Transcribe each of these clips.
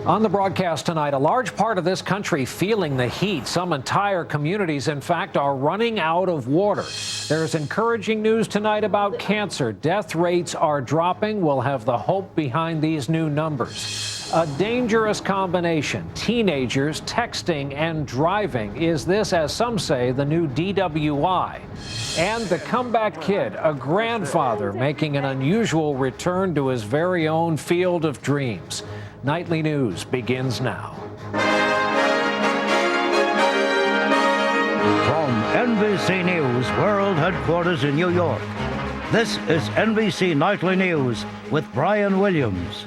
On the broadcast tonight, a large part of this country feeling the heat. Some entire communities, in fact, are running out of water. There's encouraging news tonight about cancer. Death rates are dropping. We'll have the hope behind these new numbers. A dangerous combination. Teenagers texting and driving. Is this, as some say, the new DWI? And the comeback kid, a grandfather making an unusual return to his very own field of dreams. Nightly News begins now. From NBC News World Headquarters in New York, this is NBC Nightly News with Brian Williams.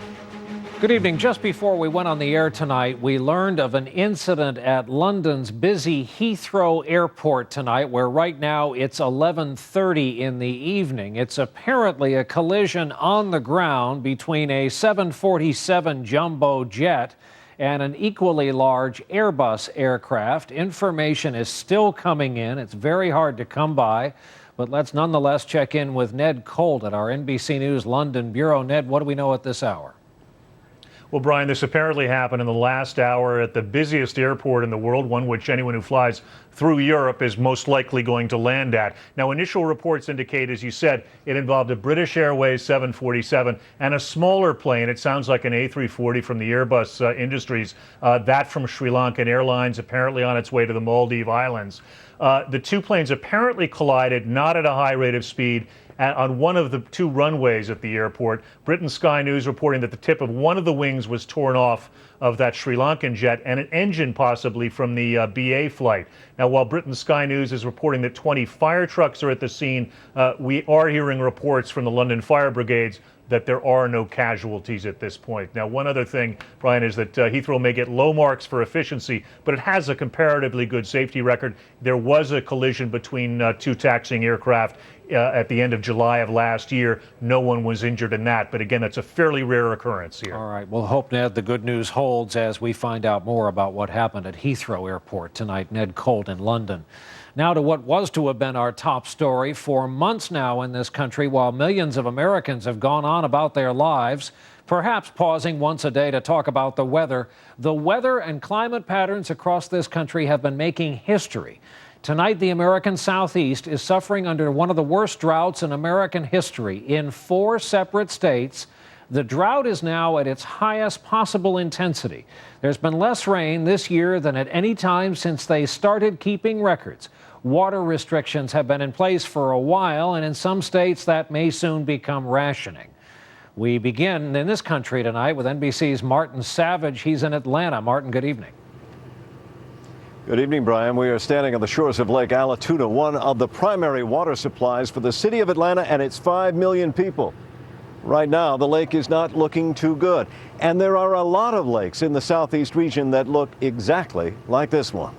Good evening. Just before we went on the air tonight, we learned of an incident at London's busy Heathrow Airport tonight, where right now it's 11:30 in the evening. It's apparently a collision on the ground between a 747 jumbo jet and an equally large Airbus aircraft. Information is still coming in. It's very hard to come by. But let's nonetheless check in with Ned Colt at our NBC News London bureau. Ned, what do we know at this hour? Well, Brian, this apparently happened in the last hour at the busiest airport in the world, one which anyone who flies through Europe is most likely going to land at. Now, initial reports indicate, as you said, it involved a British Airways 747 and a smaller plane. It sounds like an A340 from the Airbus Industries, that from Sri Lankan Airlines, apparently on its way to the Maldive Islands. The two planes apparently collided, not at a high rate of speed, on one of the two runways at the airport. Britain Sky News reporting that the tip of one of the wings was torn off of that Sri Lankan jet and an engine possibly from the BA flight. Now, while Britain Sky News is reporting that 20 fire trucks are at the scene, we are hearing reports from the London fire brigades that there are no casualties at this point. Now, one other thing, Brian, is that Heathrow may get low marks for efficiency, but it has a comparatively good safety record. There was a collision between two taxiing aircraft at the end of July of last year. No one was injured in that. But again, that's a fairly rare occurrence here. All right. We'll hope, Ned, the good news holds as we find out more about what happened at Heathrow Airport tonight. Ned Colt in London. Now to what was to have been our top story. For months now in this country, while millions of Americans have gone on about their lives, perhaps pausing once a day to talk about the weather and climate patterns across this country have been making history. Tonight, the American Southeast is suffering under one of the worst droughts in American history. In 4 separate states, the drought is now at its highest possible intensity. There's been less rain this year than at any time since they started keeping records. Water restrictions have been in place for a while, and in some states that may soon become rationing. We begin in this country tonight with NBC's Martin Savage. He's in Atlanta. Martin, good evening. Good evening, Brian. We are standing on the shores of Lake Allatoona, one of the primary water supplies for the city of Atlanta and its 5 million people. Right now, the lake is not looking too good, and there are a lot of lakes in the southeast region that look exactly like this one.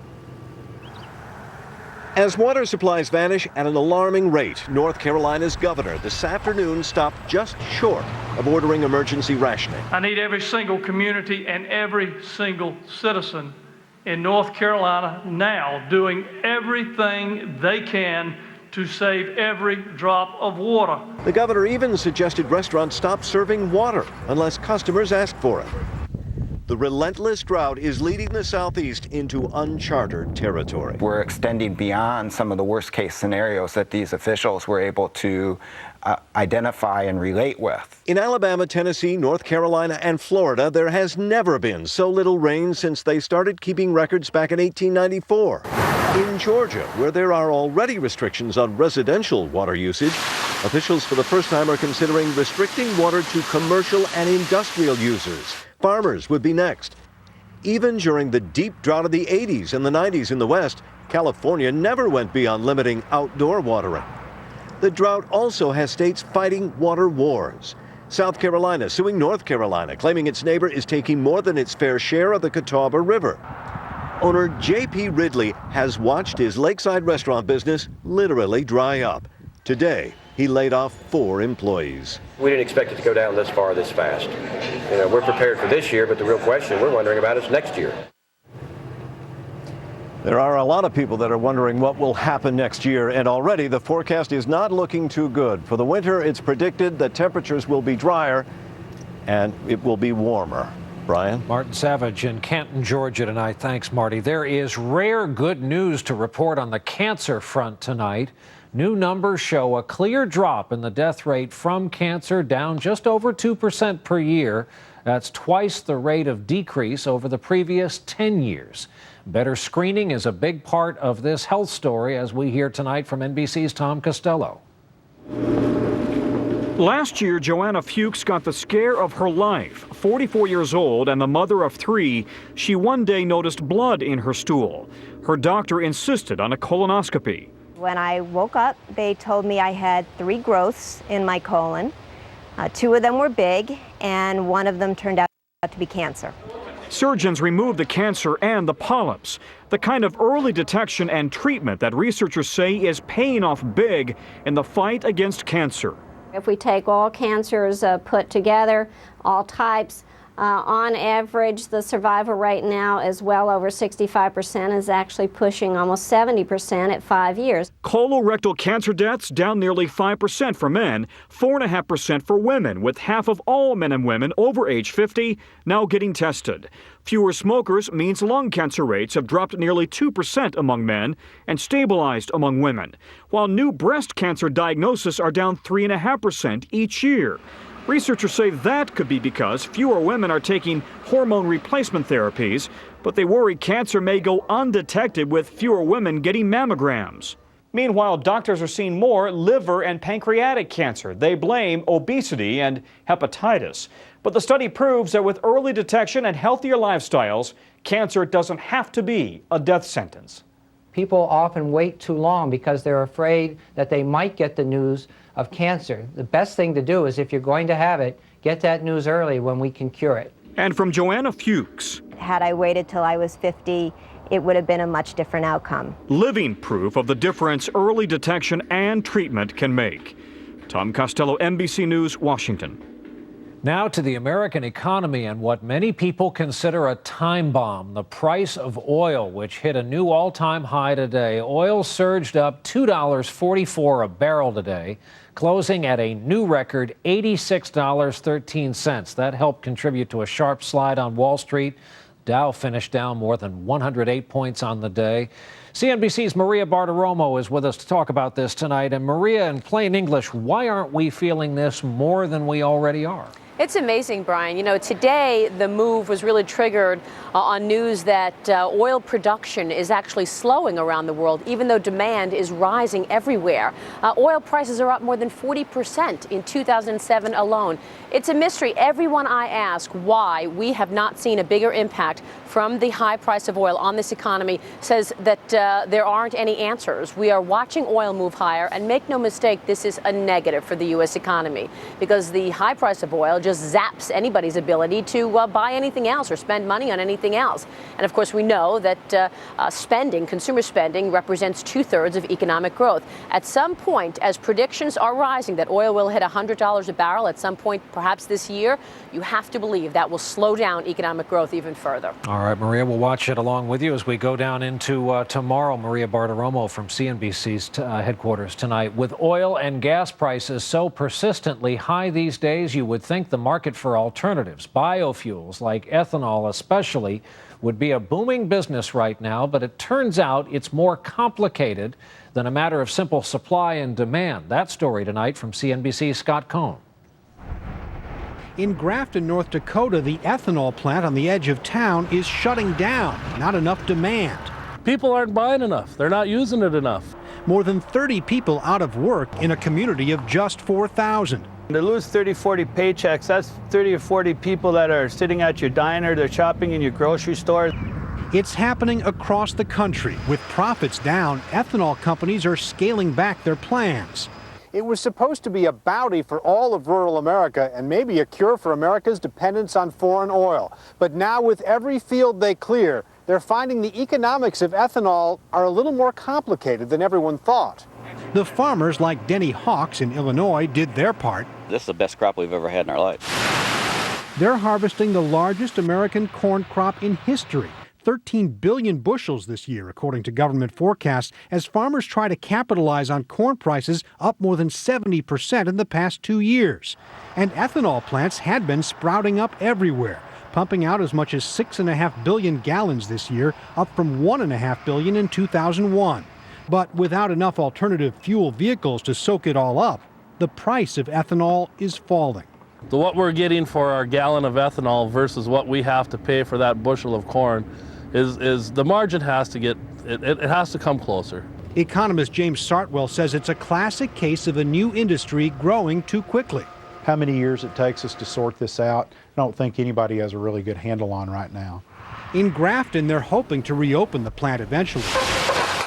As water supplies vanish at an alarming rate, North Carolina's governor this afternoon stopped just short of ordering emergency rationing. I need every single community and every single citizen in North Carolina now doing everything they can to save every drop of water. The governor even suggested restaurants stop serving water unless customers ask for it. The relentless drought is leading the Southeast into uncharted territory. We're extending beyond some of the worst case scenarios that these officials were able to identify and relate with. In Alabama, Tennessee, North Carolina, and Florida, there has never been so little rain since they started keeping records back in 1894. In Georgia, where there are already restrictions on residential water usage, officials for the first time are considering restricting water to commercial and industrial users. Farmers would be next. Even during the deep drought of the 80s and the 90s in the West, California never went beyond limiting outdoor watering. The drought also has states fighting water wars. South Carolina suing North Carolina, claiming its neighbor is taking more than its fair share of the Catawba River. Owner J.P. Ridley has watched his lakeside restaurant business literally dry up. Today, he laid off 4 employees. We didn't expect it to go down this far, this fast. You know, we're prepared for this year, but the real question we're wondering about is next year. There are a lot of people that are wondering what will happen next year, and already the forecast is not looking too good. For the winter, it's predicted that temperatures will be drier and it will be warmer. Brian? Martin Savage in Canton, Georgia tonight. Thanks, Marty. There is rare good news to report on the cancer front tonight. New numbers show a clear drop in the death rate from cancer, down just over 2% per year. That's twice the rate of decrease over the previous 10 years. Better screening is a big part of this health story, as we hear tonight from NBC's Tom Costello. Last year, Joanna Fuchs got the scare of her life. 44 years old and the mother of 3, she one day noticed blood in her stool. Her doctor insisted on a colonoscopy. When I woke up, they told me I had 3 growths in my colon. 2 of them were big, and 1 of them turned out to be cancer. Surgeons removed the cancer and the polyps, the kind of early detection and treatment that researchers say is paying off big in the fight against cancer. If we take all cancers put together, all types, on average, the survival rate now is well over 65%, is actually pushing almost 70% at 5 years. Colorectal cancer deaths down nearly 5% for men, 4.5% for women, with half of all men and women over age 50 now getting tested. Fewer smokers means lung cancer rates have dropped nearly 2% among men and stabilized among women, while new breast cancer diagnoses are down 3.5% each year. Researchers say that could be because fewer women are taking hormone replacement therapies, but they worry cancer may go undetected with fewer women getting mammograms. Meanwhile, doctors are seeing more liver and pancreatic cancer. They blame obesity and hepatitis. But the study proves that with early detection and healthier lifestyles, cancer doesn't have to be a death sentence. People often wait too long because they're afraid that they might get the news of cancer. The best thing to do is, if you're going to have it, get that news early when we can cure it. And from Joanna Fuchs. Had I waited till I was 50, it would have been a much different outcome. Living proof of the difference early detection and treatment can make. Tom Costello, NBC News, Washington. Now to the American economy and what many people consider a time bomb, the price of oil, which hit a new all-time high today. Oil surged up $2.44 a barrel today, closing at a new record $86.13. That helped contribute to a sharp slide on Wall Street. Dow finished down more than 108 points on the day. CNBC's Maria Bartiromo is with us to talk about this tonight. And Maria, in plain English, why aren't we feeling this more than we already are? It's amazing, Brian. You know, today the move was really triggered on news that oil production is actually slowing around the world, even though demand is rising everywhere. Oil prices are up more than 40% in 2007 alone. It's a mystery. Everyone I ask why we have not seen a bigger impact from the high price of oil on this economy says that there aren't any answers. We are watching oil move higher, and make no mistake, this is a negative for the U.S. economy because the high price of oil just zaps anybody's ability to buy anything else or spend money on anything else. And of course, we know that consumer spending, represents 2/3 of economic growth. At some point, as predictions are rising that oil will hit $100 a barrel at some point, perhaps this year, you have to believe that will slow down economic growth even further. All right, Maria, we'll watch it along with you as we go down into tomorrow. Maria Bartiromo from CNBC's headquarters tonight. With oil and gas prices so persistently high these days, you would think the market for alternatives, biofuels like ethanol especially, would be a booming business right now, but it turns out it's more complicated than a matter of simple supply and demand. That story tonight from CNBC's Scott Cohn. In Grafton, North Dakota, the ethanol plant on the edge of town is shutting down. Not enough demand. People aren't buying enough. They're not using it enough. More than 30 people out of work in a community of just 4,000. To lose 30, 40 paychecks, that's 30 or 40 people that are sitting at your diner, they're shopping in your grocery store. It's happening across the country. With profits down, ethanol companies are scaling back their plans. It was supposed to be a bounty for all of rural America and maybe a cure for America's dependence on foreign oil. But now with every field they clear, they're finding the economics of ethanol are a little more complicated than everyone thought. The farmers like Denny Hawks in Illinois did their part. This is the best crop we've ever had in our life. They're harvesting the largest American corn crop in history. 13 billion bushels this year, according to government forecasts, as farmers try to capitalize on corn prices up more than 70% in the past 2 years. And ethanol plants had been sprouting up everywhere, pumping out as much as 6.5 billion gallons this year, up from 1.5 billion in 2001. But without enough alternative fuel vehicles to soak it all up, the price of ethanol is falling. So what we're getting for our gallon of ethanol versus what we have to pay for that bushel of corn is the margin has to get, it has to come closer. Economist James Sartwell says it's a classic case of a new industry growing too quickly. How many years it takes us to sort this out, I don't think anybody has a really good handle on right now. In Grafton, they're hoping to reopen the plant eventually.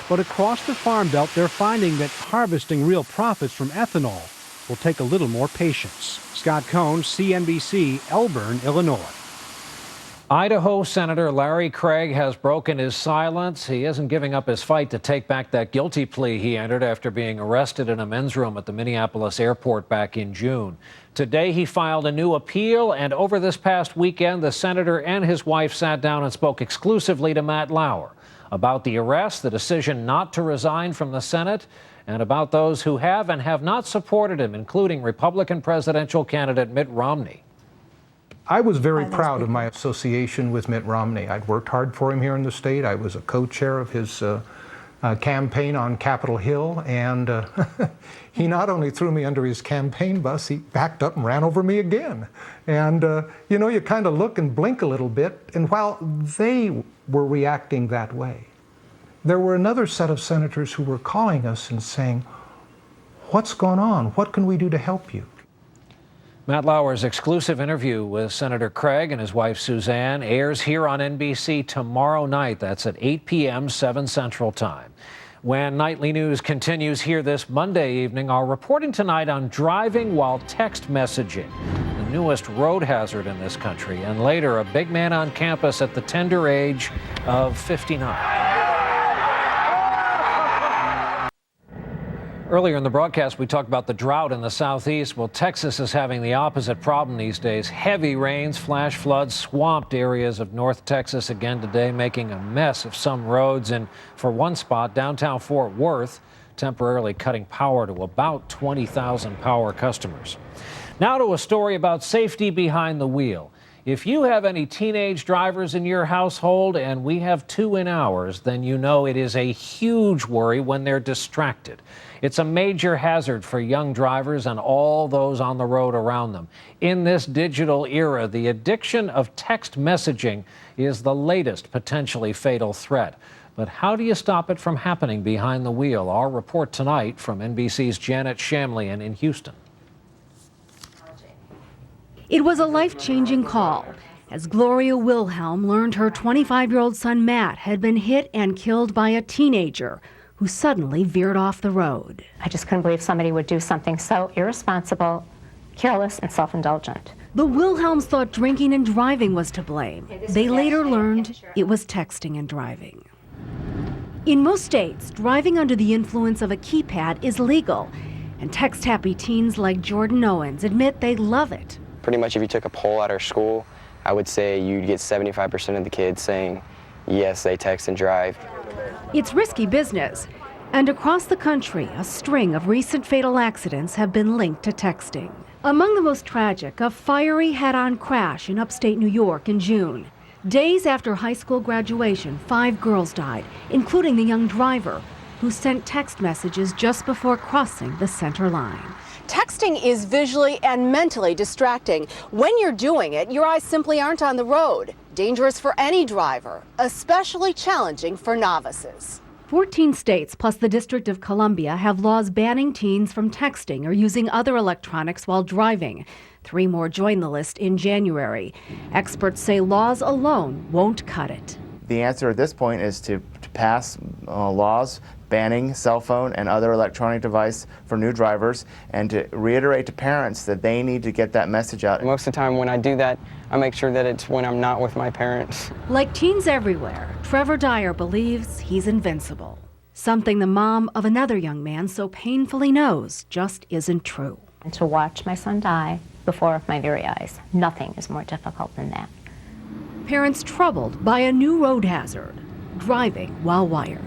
But across the Farm Belt, they're finding that harvesting real profits from ethanol will take a little more patience. Scott Cohn, CNBC, Elburn, Illinois. Idaho Senator Larry Craig has broken his silence. He isn't giving up his fight to take back that guilty plea he entered after being arrested in a men's room at the Minneapolis airport back in June. Today he filed a new appeal, and over this past weekend, the senator and his wife sat down and spoke exclusively to Matt Lauer about the arrest, the decision not to resign from the Senate, and about those who have and have not supported him, including Republican presidential candidate Mitt Romney. I was very proud of my association with Mitt Romney. I'd worked hard for him here in the state. I was a co-chair of his campaign on Capitol Hill, and he not only threw me under his campaign bus, he backed up and ran over me again. And you know, you kind of look and blink a little bit, and while they were reacting that way, there were another set of senators who were calling us and saying, "What's going on? What can we do to help you?" Matt Lauer's exclusive interview with Senator Craig and his wife Suzanne airs here on NBC tomorrow night. That's at 8 p.m. 7 Central Time. When Nightly News continues here this Monday evening, our reporting tonight on driving while text messaging, the newest road hazard in this country, and later a big man on campus at the tender age of 59. Earlier in the broadcast, we talked about the drought in the southeast. Well, Texas is having the opposite problem these days. Heavy rains, flash floods, swamped areas of North Texas again today, making a mess of some roads. And for one spot, downtown Fort Worth, temporarily cutting power to about 20,000 power customers. Now to a story about safety behind the wheel. If you have any teenage drivers in your household, and we have 2 in ours, then you know it is a huge worry when they're distracted. It's a major hazard for young drivers and all those on the road around them. In this digital era, the addiction of text messaging is the latest potentially fatal threat. But how do you stop it from happening behind the wheel? Our report tonight from NBC's Janet Shamlian in Houston. It was a life-changing call as Gloria Wilhelm learned her 25-year-old son Matt had been hit and killed by a teenager who suddenly veered off the road. I just couldn't believe somebody would do something so irresponsible, careless, and self-indulgent. The Wilhelms thought drinking and driving was to blame. They later learned it was texting and driving. In most states, driving under the influence of a keypad is legal, and text-happy teens like Jordan Owens admit they love it. Pretty much if you took a poll at our school, I would say you'd get 75% of the kids saying, yes, they text and drive. It's risky business, and across the country, a string of recent fatal accidents have been linked to texting. Among the most tragic, a fiery head-on crash in upstate New York in June. Days after high school graduation, 5 girls died, including the young driver, who sent text messages just before crossing the center line. Texting is visually and mentally distracting. When you're doing it, your eyes simply aren't on the road. Dangerous for any driver, especially challenging for novices. 14 states plus the District of Columbia have laws banning teens from texting or using other electronics while driving. 3 more join the list in January. Experts say laws alone won't cut it. The answer at this point is to pass laws banning cell phone and other electronic device for new drivers, and to reiterate to parents that they need to get that message out. Most of the time when I do that, I make sure that it's when I'm not with my parents. Like teens everywhere, Trevor Dyer believes he's invincible. Something the mom of another young man so painfully knows just isn't true. And to watch my son die before my very eyes, nothing is more difficult than that. Parents troubled by a new road hazard, driving while wired.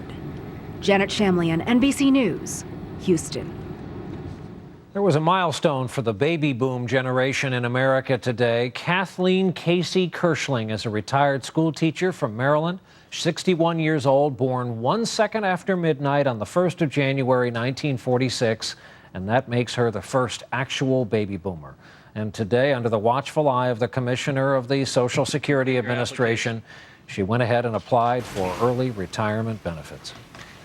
Janet Shamlian, NBC News, Houston. There was a milestone for the baby boom generation in America today. Kathleen Casey Kirschling is a retired school teacher from Maryland, 61 years old, born 1 second after midnight on the 1st of January, 1946, and that makes her the first actual baby boomer. And today, under the watchful eye of the Commissioner of the Social Security Administration, she went ahead and applied for early retirement benefits.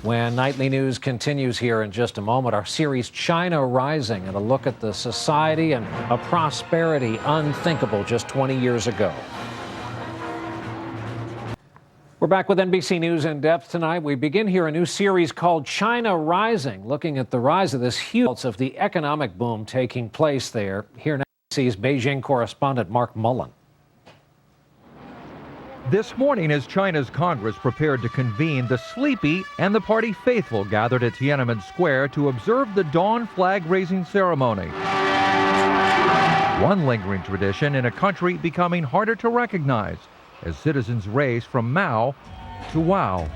When Nightly News continues here in just a moment, our series China Rising, and a look at the society and a prosperity unthinkable just 20 years ago. We're back with NBC News in depth tonight. We begin here a new series called China Rising, looking at the rise of this huge of the economic boom taking place there. Here now, NBC's Beijing correspondent Mark Mullen. This morning, as China's Congress prepared to convene, the sleepy and the party faithful gathered at Tiananmen Square to observe the dawn flag-raising ceremony. One lingering tradition in a country becoming harder to recognize as citizens race from Mao to Wow.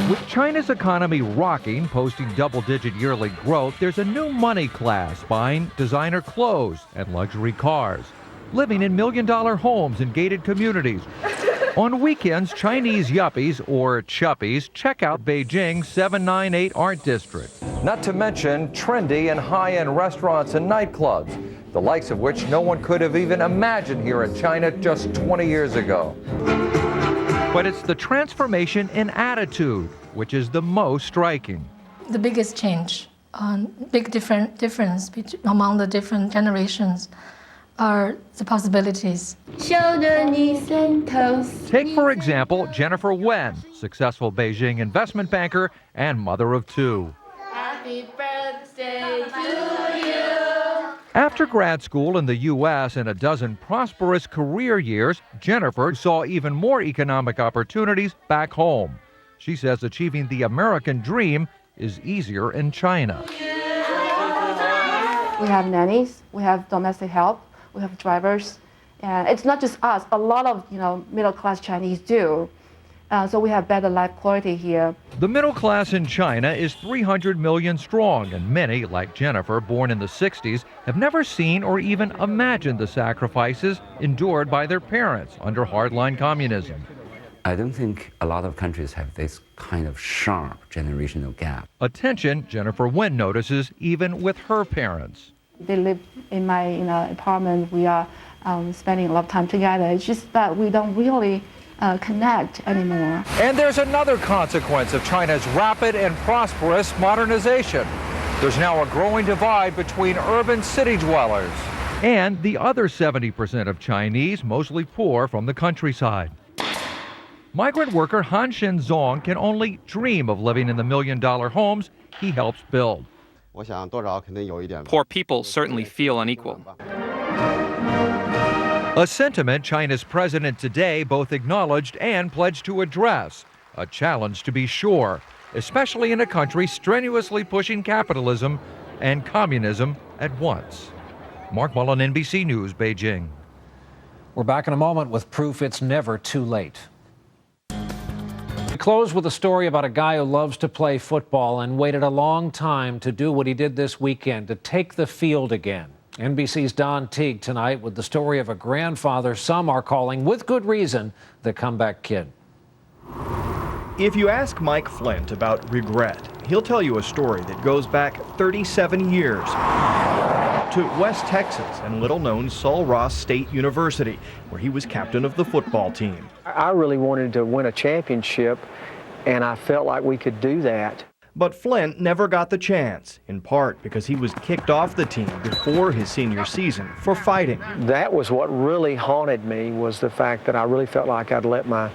With China's economy rocking, posting double-digit yearly growth, there's a new money class buying designer clothes and luxury cars, living in million-dollar homes in gated communities. On weekends, Chinese yuppies, or chuppies, check out Beijing's 798 Art District. Not to mention trendy and high-end restaurants and nightclubs, the likes of which no one could have even imagined here in China just 20 years ago. But it's the transformation in attitude which is the most striking. The biggest change, big difference among the different generations are the possibilities. Take, for example, Jennifer Wen, successful Beijing investment banker and mother of two. Happy birthday to you. After grad school in the U.S. and a dozen prosperous career years, Jennifer saw even more economic opportunities back home. She says achieving the American dream is easier in China. We have nannies, we have domestic help, we have drivers, and it's not just us. A lot of middle-class Chinese do. So we have better life quality here. The middle class in China is 300 million strong, and many, like Jennifer, born in the 60s, have never seen or even imagined the sacrifices endured by their parents under hardline communism. I don't think a lot of countries have this kind of sharp generational gap. A tension Jennifer Wen notices even with her parents. They live in my apartment. We are spending a lot of time together. It's just that we don't really connect anymore. And there's another consequence of China's rapid and prosperous modernization. There's now a growing divide between urban city dwellers and the other 70% of Chinese, mostly poor, from the countryside. Migrant worker Han Shin-zong can only dream of living in the million-dollar homes he helps build. Poor people certainly feel unequal. A sentiment China's president today both acknowledged and pledged to address. A challenge, to be sure, especially in a country strenuously pushing capitalism and communism at once. Mark Mullen, NBC News, Beijing. We're back in a moment with proof it's never too late. We close with a story about a guy who loves to play football and waited a long time to do what he did this weekend, to take the field again. NBC's Don Teague tonight with the story of a grandfather some are calling, with good reason, the comeback kid. If you ask Mike Flint about regret, he'll tell you a story that goes back 37 years to West Texas and little-known Sul Ross State University, where he was captain of the football team. I really wanted to win a championship, and I felt like we could do that. But Flint never got the chance, in part because he was kicked off the team before his senior season for fighting. That was what really haunted me, was the fact that I really felt like I'd let my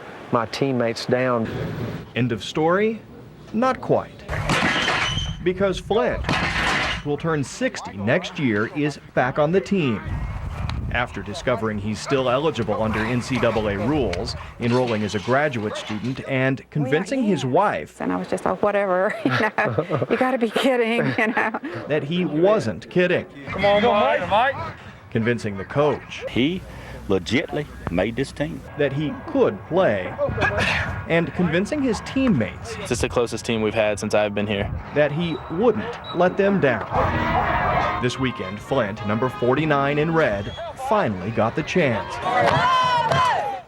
teammates down. End of story? Not quite. Because Flint, who will turn 60 next year, is back on the team. After discovering he's still eligible under NCAA rules, enrolling as a graduate student, and convincing his wife, and I was just like, whatever, you gotta be kidding, that he wasn't kidding. Come on, Mike. Convincing the coach. He legitly made this team. That he could play, and convincing his teammates This is the closest team we've had since I've been here. that he wouldn't let them down. This weekend, Flint, number 49 in red, finally got the chance.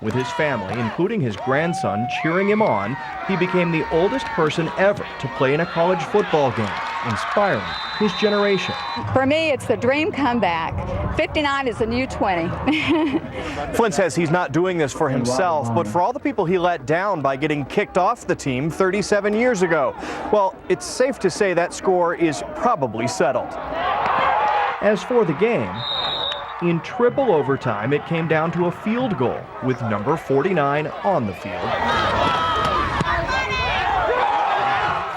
With his family, including his grandson, cheering him on, he became the oldest person ever to play in a college football game, inspiring his generation. For me, it's the dream comeback. 59 is the new 20. Flint says he's not doing this for himself, but for all the people he let down by getting kicked off the team 37 years ago. Well, it's safe to say that score is probably settled. As for the game, in triple overtime, it came down to a field goal with number 49 on the field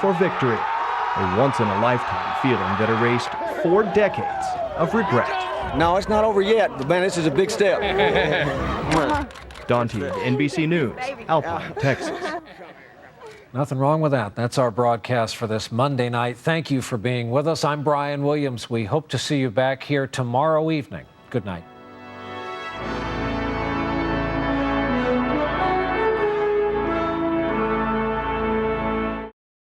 for victory. A once-in-a-lifetime feeling that erased 4 decades of regret. No, it's not over yet, but man, this is a big step. Don Teague, NBC News, Alpine, Texas. Nothing wrong with that. That's our broadcast for this Monday night. Thank you for being with us. I'm Brian Williams. We hope to see you back here tomorrow evening. Good night.